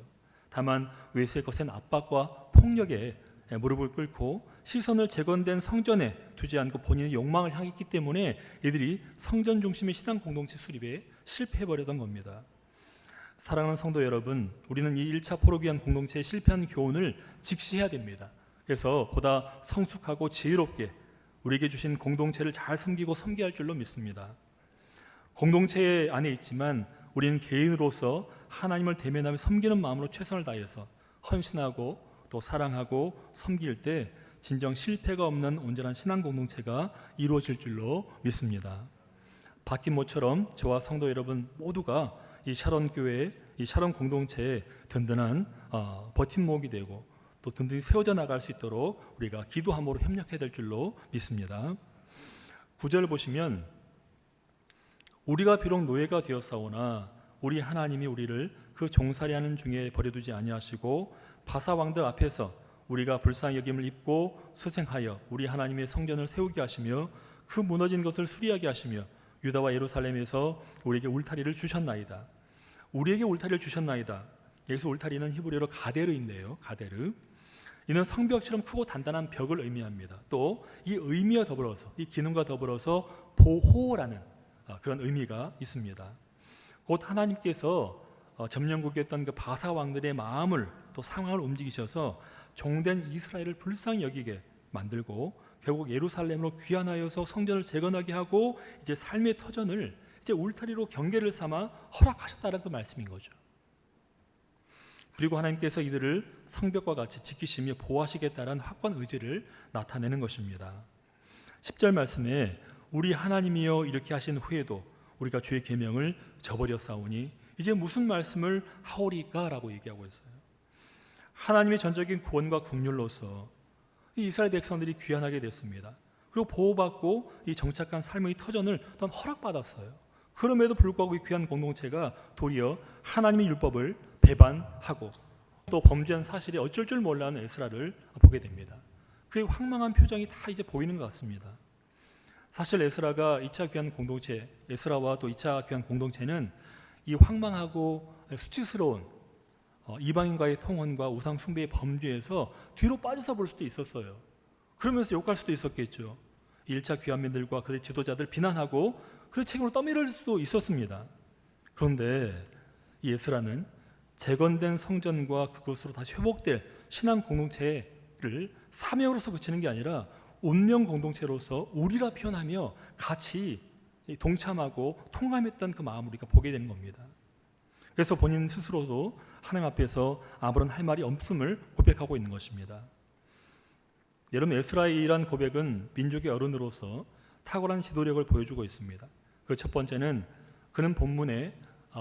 다만 외세 거센 압박과 폭력에 무릎을 꿇고 시선을 재건된 성전에 두지 않고 본인의 욕망을 향했기 때문에 이들이 성전 중심의 신앙 공동체 수립에 실패해버렸던 겁니다. 사랑하는 성도 여러분, 우리는 이 1차 포로 귀환 공동체의 실패한 교훈을 직시해야 됩니다. 그래서 보다 성숙하고 지혜롭게 우리에게 주신 공동체를 잘 섬기고 섬겨야 할 줄로 믿습니다. 공동체 안에 있지만 우리는 개인으로서 하나님을 대면하며 섬기는 마음으로 최선을 다해서 헌신하고 또 사랑하고 섬길 때 진정 실패가 없는 온전한 신앙 공동체가 이루어질 줄로 믿습니다. 박힌 못처럼 저와 성도 여러분 모두가 이 샤론 교회, 이 샤론 공동체의 든든한 버팀목이 되고 또 든든히 세워져 나갈 수 있도록 우리가 기도함으로 협력해야 될 줄로 믿습니다. 9절 보시면 우리가 비록 노예가 되었사오나 우리 하나님이 우리를 그 종살이하는 중에 버려두지 아니하시고 바사 왕들 앞에서 우리가 불쌍히 여김을 입고 수생하여 우리 하나님의 성전을 세우게 하시며 그 무너진 것을 수리하게 하시며 유다와 예루살렘에서 우리에게 울타리를 주셨나이다. 우리에게 울타리를 주셨나이다. 여기서 울타리는 히브리어로 가데르인데요. 가데르. 이는 성벽처럼 크고 단단한 벽을 의미합니다. 또 이 의미와 더불어서, 이 기능과 더불어서 보호라는 그런 의미가 있습니다. 곧 하나님께서 점령국이었던 그 바사 왕들의 마음을 또 상황을 움직이셔서 종된 이스라엘을 불쌍히 여기게 만들고 결국 예루살렘으로 귀환하여서 성전을 재건하게 하고 이제 삶의 터전을 이제 울타리로 경계를 삼아 허락하셨다는 그 말씀인 거죠. 그리고 하나님께서 이들을 성벽과 같이 지키시며 보호하시겠다는 확고한 의지를 나타내는 것입니다. 10절 말씀에 우리 하나님이여 이렇게 하신 후에도 우리가 주의 계명을 저버렸사오니 이제 무슨 말씀을 하오리까? 라고 얘기하고 있어요. 하나님의 전적인 구원과 국률로서 이 이스라엘 백성들이 귀환하게 됐습니다. 그리고 보호받고 이 정착한 삶의 터전을 또 허락받았어요. 그럼에도 불구하고 이 귀한 공동체가 도리어 하나님의 율법을 배반하고 또 범죄한 사실이 어쩔 줄 몰라하는 에스라를 보게 됩니다. 그의 황망한 표정이 다 이제 보이는 것 같습니다. 사실 에스라가 2차 귀한 공동체, 에스라와 또 2차 귀한 공동체는 이 황망하고 수치스러운 이방인과의 통혼과 우상 숭배의 범죄에서 뒤로 빠져서 볼 수도 있었어요. 그러면서 욕할 수도 있었겠죠. 1차 귀환민들과 그의 지도자들 비난하고 그 책임을 떠밀을 수도 있었습니다. 그런데 이 에스라는 재건된 성전과 그것으로 다시 회복될 신앙 공동체를 사명으로서 그치는 게 아니라 운명 공동체로서 우리라 표현하며 같이 동참하고 통감했던 그 마음을 우리가 보게 되는 겁니다. 그래서 본인 스스로도 하나님 앞에서 아무런 할 말이 없음을 고백하고 있는 것입니다. 여러분, 에스라의 이러한 고백은 민족의 어른으로서 탁월한 지도력을 보여주고 있습니다. 그 첫 번째는 그는 본문에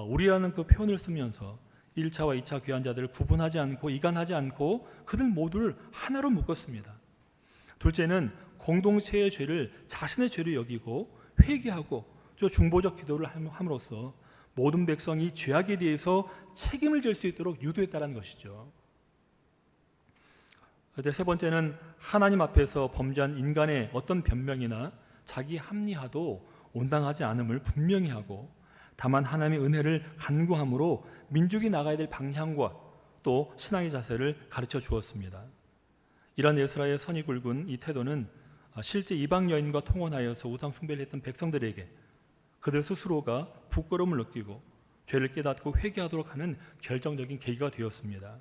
우리라는 그 표현을 쓰면서 1차와 2차 귀환자들을 구분하지 않고 이간하지 않고 그들 모두를 하나로 묶었습니다. 둘째는 공동체의 죄를 자신의 죄로 여기고 회개하고 또 중보적 기도를 함으로써 모든 백성이 죄악에 대해서 책임을 질 수 있도록 유도했다는 것이죠. 세 번째는 하나님 앞에서 범죄한 인간의 어떤 변명이나 자기 합리화도 온당하지 않음을 분명히 하고 다만 하나님의 은혜를 간구함으로 민족이 나가야 될 방향과 또 신앙의 자세를 가르쳐 주었습니다. 이런 에스라의 선이 굵은 이 태도는 실제 이방 여인과 통혼하여서 우상 숭배를 했던 백성들에게 그들 스스로가 부끄러움을 느끼고 죄를 깨닫고 회개하도록 하는 결정적인 계기가 되었습니다.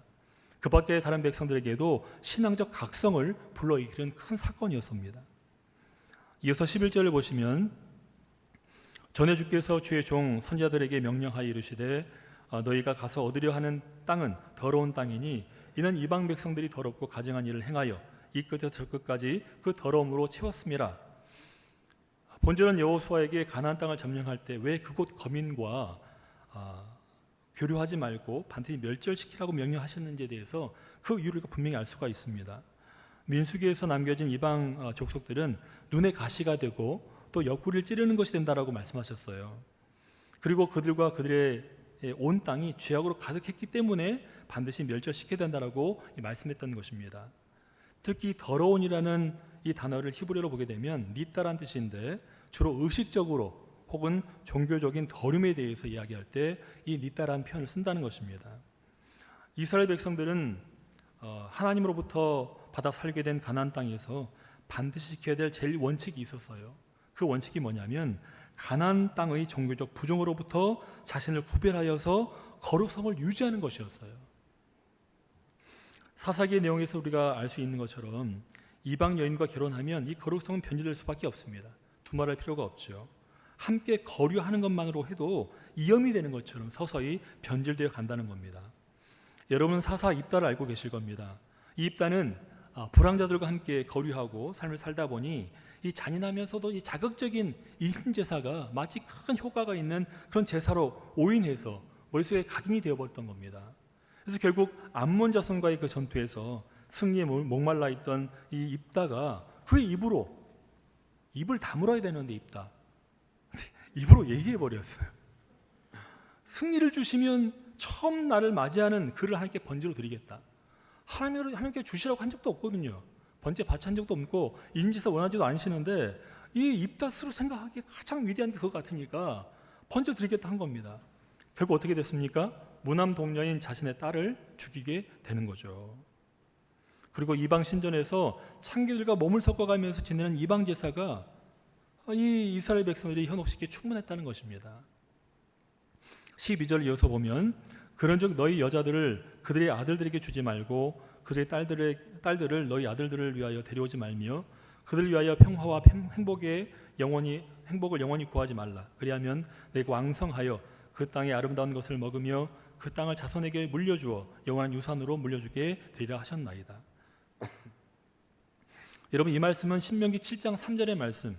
그 밖에 다른 백성들에게도 신앙적 각성을 불러일으키는 큰 사건이었습니다. 이어서 11절을 보시면 전에 주께서 주의 종 선지자들에게 명령하여 이르시되 너희가 가서 얻으려 하는 땅은 더러운 땅이니 이는 이방 백성들이 더럽고 가증한 일을 행하여 이 끝에서 저 끝까지 그 더러움으로 채웠음이라. 본절은 여호수아에게 가나안 땅을 점령할 때 왜 그곳 거민과 교류하지 말고 반드시 멸절시키라고 명령하셨는지에 대해서 그 이유를 분명히 알 수가 있습니다. 민수기에서 남겨진 이방 족속들은 눈의 가시가 되고 또 옆구리를 찌르는 것이 된다라고 말씀하셨어요. 그리고 그들과 그들의 온 땅이 죄악으로 가득했기 때문에 반드시 멸절시켜야 된다라고 말씀했던 것입니다. 특히 더러운이라는 이 단어를 히브리어로 보게 되면 니따라는 뜻인데 주로 의식적으로 혹은 종교적인 더림에 대해서 이야기할 때 이 니따라는 표현을 쓴다는 것입니다. 이스라엘 백성들은 하나님으로부터 받아 살게 된 가나안 땅에서 반드시 지켜야 될 제일 원칙이 있었어요. 그 원칙이 뭐냐면 가나안 땅의 종교적 부정으로부터 자신을 구별하여서 거룩성을 유지하는 것이었어요. 사사기의 내용에서 우리가 알 수 있는 것처럼 이방 여인과 결혼하면 이 거룩성은 변질될 수밖에 없습니다. 두말할 필요가 없죠. 함께 거류하는 것만으로 해도 이염이 되는 것처럼 서서히 변질되어 간다는 겁니다. 여러분 사사 입다를 알고 계실 겁니다. 이 입다는 불황자들과 함께 거류하고 삶을 살다 보니 이 잔인하면서도 이 자극적인 인신제사가 마치 큰 효과가 있는 그런 제사로 오인해서 머릿속에 각인이 되어버렸던 겁니다. 그래서 결국 암몬 자손과의 그 전투에서 승리에 목말라 있던 이 입다가 그의 입으로 입을 다물어야 되는데 입으로 얘기해버렸어요. 승리를 주시면 처음 나를 맞이하는 그를 하나님께 번제로 드리겠다. 하나님께 주시라고 한 적도 없거든요. 번제 바친 적도 없고 인제사 원하지도 않으시는데 이 입다 스스로 생각하기에 가장 위대한 게 그거 같으니까 번제 드리겠다 한 겁니다. 결국 어떻게 됐습니까? 무남 동녀인 자신의 딸을 죽이게 되는 거죠. 그리고 이방 신전에서 창기들과 몸을 섞어가면서 지내는 이방 제사가 이 이스라엘 백성들이 현혹시키기에 충분했다는 것입니다. 12절 이어서 보면 그런즉 너희 여자들을 그들의 아들들에게 주지 말고 그들의 딸들을 너희 아들들을 위하여 데려오지 말며 그들을 위하여 평화와 행복을 영원히 구하지 말라. 그리하면 내가 왕성하여 그 땅의 아름다운 것을 먹으며 그 땅을 자손에게 물려주어 영원한 유산으로 물려주게 되리라 하셨나이다. 여러분, 이 말씀은 신명기 7장 3절의 말씀,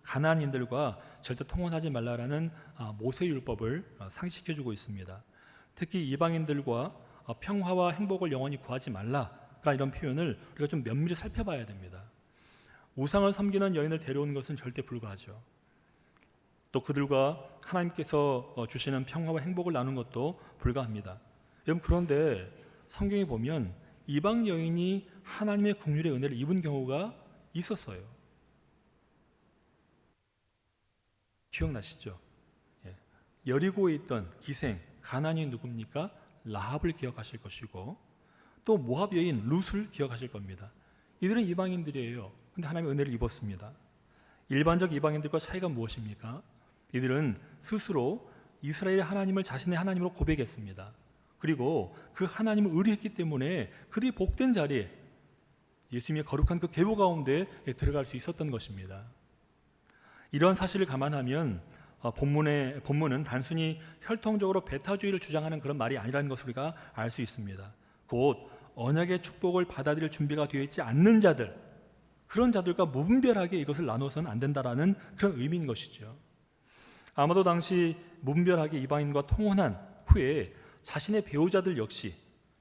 가나안인들과 절대 통혼하지 말라라는 모세율법을 상기시켜주고 있습니다. 특히 이방인들과 평화와 행복을 영원히 구하지 말라라는 이런 표현을 우리가 좀 면밀히 살펴봐야 됩니다. 우상을 섬기는 여인을 데려오는 것은 절대 불가하죠. 또 그들과 하나님께서 주시는 평화와 행복을 나누는 것도 불가합니다. 여러분, 그런데 성경에 보면 이방 여인이 하나님의 긍휼의 은혜를 입은 경우가 있었어요. 기억나시죠? 여리고에 있던 기생 가나안이 누굽니까? 라합을 기억하실 것이고 또 모압 여인 룻을 기억하실 겁니다. 이들은 이방인들이에요. 근데 하나님의 은혜를 입었습니다. 일반적 이방인들과 차이가 무엇입니까? 이들은 스스로 이스라엘의 하나님을 자신의 하나님으로 고백했습니다. 그리고 그 하나님을 의뢰했기 때문에 그들이 복된 자리에 예수님의 거룩한 그 계보 가운데 들어갈 수 있었던 것입니다. 이러한 사실을 감안하면 본문은 단순히 혈통적으로 배타주의를 주장하는 그런 말이 아니라는 것을 우리가 알 수 있습니다. 곧 언약의 축복을 받아들일 준비가 되어 있지 않는 자들, 그런 자들과 무분별하게 이것을 나눠서는 안 된다라는 그런 의미인 것이죠. 아마도 당시 무분별하게 이방인과 통혼한 후에 자신의 배우자들 역시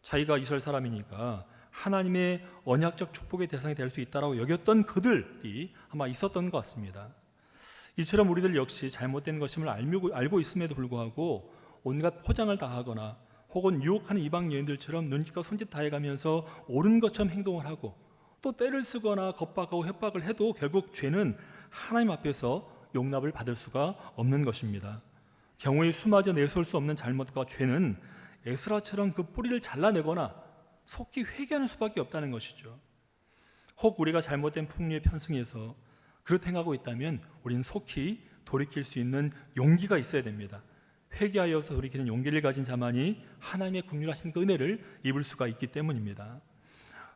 자기가 이스라엘 사람이니까 하나님의 언약적 축복의 대상이 될 수 있다라고 여겼던 그들이 아마 있었던 것 같습니다. 이처럼 우리들 역시 잘못된 것임을 알고 있음에도 불구하고 온갖 포장을 다하거나 혹은 유혹하는 이방 여인들처럼 눈짓과 손짓 다해가면서 옳은 것처럼 행동을 하고 또 때를 쓰거나 겁박하고 협박을 해도 결국 죄는 하나님 앞에서 용납을 받을 수가 없는 것입니다. 경우에 수마저 내세울 수 없는 잘못과 죄는 에스라처럼 그 뿌리를 잘라내거나 속히 회개하는 수밖에 없다는 것이죠. 혹 우리가 잘못된 풍류에 편승해서 그렇게 행하고 있다면 우리는 속히 돌이킬 수 있는 용기가 있어야 됩니다. 회개하여서 돌이키는 용기를 가진 자만이 하나님의 긍휼하신 그 은혜를 입을 수가 있기 때문입니다.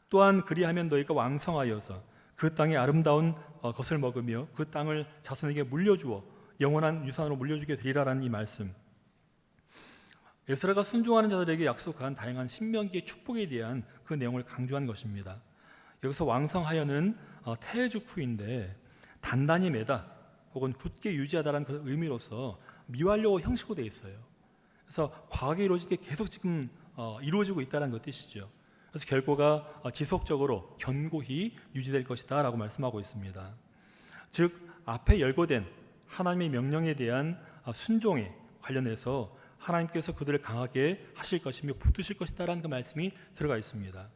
또한 그리하면 너희가 왕성하여서 그 땅의 아름다운 것을 먹으며 그 땅을 자손에게 물려주어 영원한 유산으로 물려주게 되리라라는 이 말씀, 에스라가 순종하는 자들에게 약속한 다양한 신명기의 축복에 대한 그 내용을 강조한 것입니다. 여기서 왕성하여는 태해죽후인데 단단히 매다 혹은 굳게 유지하다라는 그 의미로서 미완료 형식으로 되어 있어요. 그래서 과거에 이루어진 게 계속 지금 이루어지고 있다는 것 뜻이죠. 그래서 결과가 지속적으로 견고히 유지될 것이다 라고 말씀하고 있습니다. 즉 앞에 열거된 하나님의 명령에 대한 순종에 관련해서 하나님께서 그들을 강하게 하실 것이며 붙드실 것이다 라는 그 말씀이 들어가 있습니다.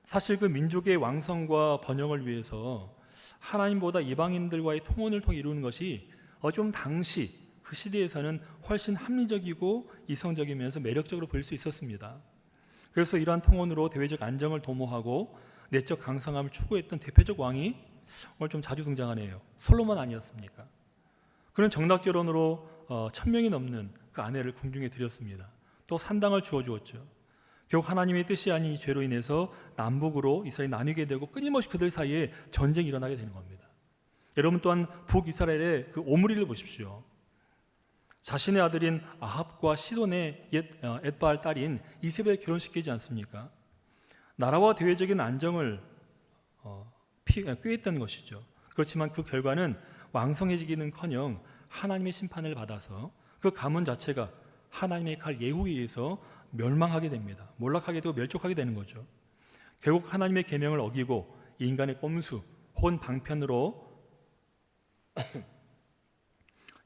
사실 그 민족의 왕성과 번영을 위해서 하나님보다 이방인들과의 통혼을 통해 이루는 것이 좀 당시 그 시대에서는 훨씬 합리적이고 이성적이면서 매력적으로 보일 수 있었습니다. 그래서 이러한 통혼으로 대외적 안정을 도모하고 내적 강성함을 추구했던 대표적 왕이 오늘 좀 자주 등장하네요. 솔로몬 아니었습니까? 그는 정락결혼으로 1000명이 넘는 그 아내를 궁중에 들였습니다. 또 산당을 주어주었죠. 결국 하나님의 뜻이 아닌 이 죄로 인해서 남북으로 이스라엘이 나뉘게 되고 끊임없이 그들 사이에 전쟁이 일어나게 되는 겁니다. 여러분 또한 북이스라엘의 그 오므리를 보십시오. 자신의 아들인 아합과 시돈의 엣바알 딸인 이세벨을 결혼시키지 않습니까? 나라와 대외적인 안정을 꾀했던 것이죠. 그렇지만 그 결과는 왕성해지기는커녕 하나님의 심판을 받아서 그 가문 자체가 하나님의 칼 예후에 의해서 멸망하게 됩니다. 몰락하게 되고 멸족하게 되는 거죠. 결국 하나님의 계명을 어기고 인간의 꼼수 혹은 방편으로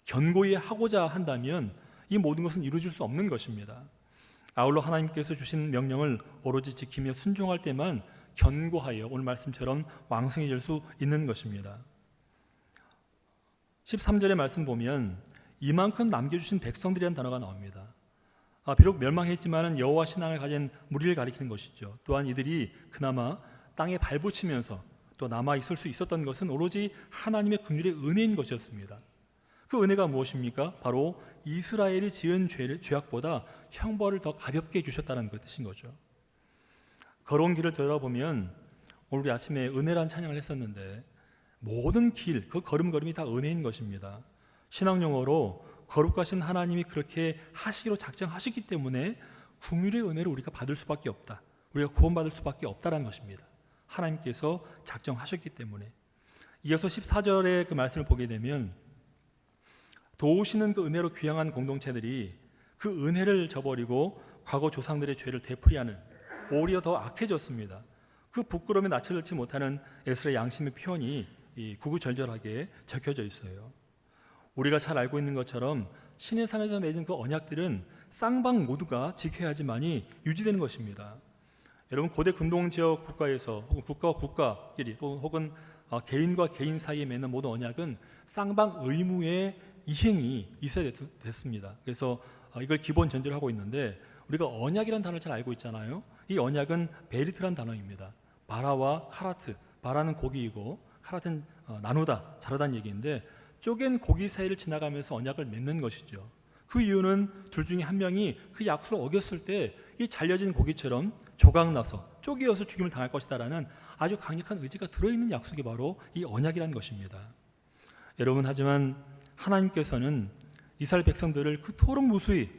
견고히 하고자 한다면 이 모든 것은 이루어질 수 없는 것입니다. 아울러 하나님께서 주신 명령을 오로지 지키며 순종할 때만 견고하여 오늘 말씀처럼 왕성해질 수 있는 것입니다. 13절의 말씀 보면 이만큼 남겨주신 백성들이라는 단어가 나옵니다. 비록 멸망했지만 여호와 신앙을 가진 무리를 가리키는 것이죠. 또한 이들이 그나마 땅에 발붙이면서 또 남아 있을 수 있었던 것은 오로지 하나님의 긍휼의 은혜인 것이었습니다. 그 은혜가 무엇입니까? 바로 이스라엘이 지은 죄악보다 형벌을 더 가볍게 주셨다는 뜻인 거죠. 걸어온 길을 되돌아보면 오늘 우리 아침에 은혜란 찬양을 했었는데 모든 길, 그 걸음걸음이 다 은혜인 것입니다. 신앙 용어로 거룩하신 하나님이 그렇게 하시기로 작정하셨기 때문에 긍휼의 은혜를 우리가 받을 수밖에 없다. 우리가 구원받을 수밖에 없다는 것입니다. 하나님께서 작정하셨기 때문에. 이어서 14절의 그 말씀을 보게 되면 도우시는 그 은혜로 귀향한 공동체들이 그 은혜를 저버리고 과거 조상들의 죄를 되풀이하는, 오히려 더 악해졌습니다. 그 부끄러움에 낯을 들지 못하는 에스라의 양심의 표현이 구구절절하게 적혀져 있어요. 우리가 잘 알고 있는 것처럼 신의 산에서 맺은 그 언약들은 쌍방 모두가 지켜야 하지만이 유지되는 것입니다. 여러분, 고대 근동지역 국가에서 혹은 국가와 국가끼리 혹은 개인과 개인 사이에 맺는 모든 언약은 쌍방 의무의 이행이 있어야 됐습니다. 그래서 이걸 기본 전제로 하고 있는데, 우리가 언약이라는 단어를 잘 알고 있잖아요. 이 언약은 베리트란 단어입니다. 바라와 카라트, 바라는 고기이고 카라트는 나누다, 자르다는 얘기인데, 쪼갠 고기 사이를 지나가면서 언약을 맺는 것이죠. 그 이유는 둘 중에 한 명이 그 약속을 어겼을 때 이 잘려진 고기처럼 조각나서 쪼개어서 죽임을 당할 것이다라는 아주 강력한 의지가 들어있는 약속이 바로 이 언약이라는 것입니다. 여러분, 하지만 하나님께서는 이스라엘 백성들을 그토록 무수히,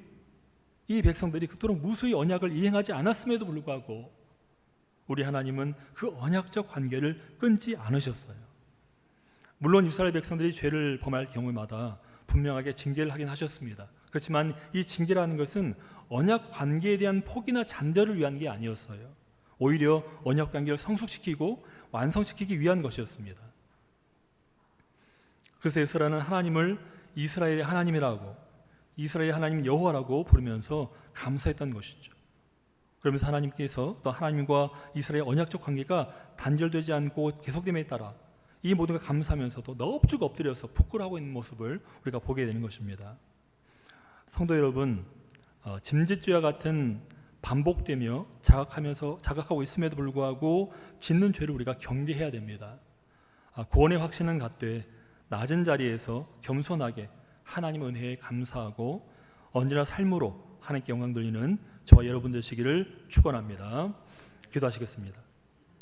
이 백성들이 그토록 무수히 언약을 이행하지 않았음에도 불구하고 우리 하나님은 그 언약적 관계를 끊지 않으셨어요. 물론 이스라엘 백성들이 죄를 범할 경우마다 분명하게 징계를 하긴 하셨습니다. 그렇지만 이 징계라는 것은 언약 관계에 대한 포기나 잔절을 위한 게 아니었어요. 오히려 언약 관계를 성숙시키고 완성시키기 위한 것이었습니다. 그래서 에스라는 하나님을 이스라엘의 하나님이라고, 이스라엘의 하나님 여호와라고 부르면서 감사했던 것이죠. 그러면서 하나님께서 또 하나님과 이스라엘의 언약적 관계가 단절되지 않고 계속됨에 따라 이 모든 걸 감사하면서도 넙죽 엎드려서 부끄러워하고 있는 모습을 우리가 보게 되는 것입니다. 성도 여러분, 짐짓죄와 같은 반복되며 자각하고 있음에도 불구하고 짓는 죄를 우리가 경계해야 됩니다. 구원의 확신은 갖되 낮은 자리에서 겸손하게 하나님 은혜에 감사하고 언제나 삶으로 하나님께 영광 돌리는 저와 여러분 되시기를 축원합니다. 기도하시겠습니다.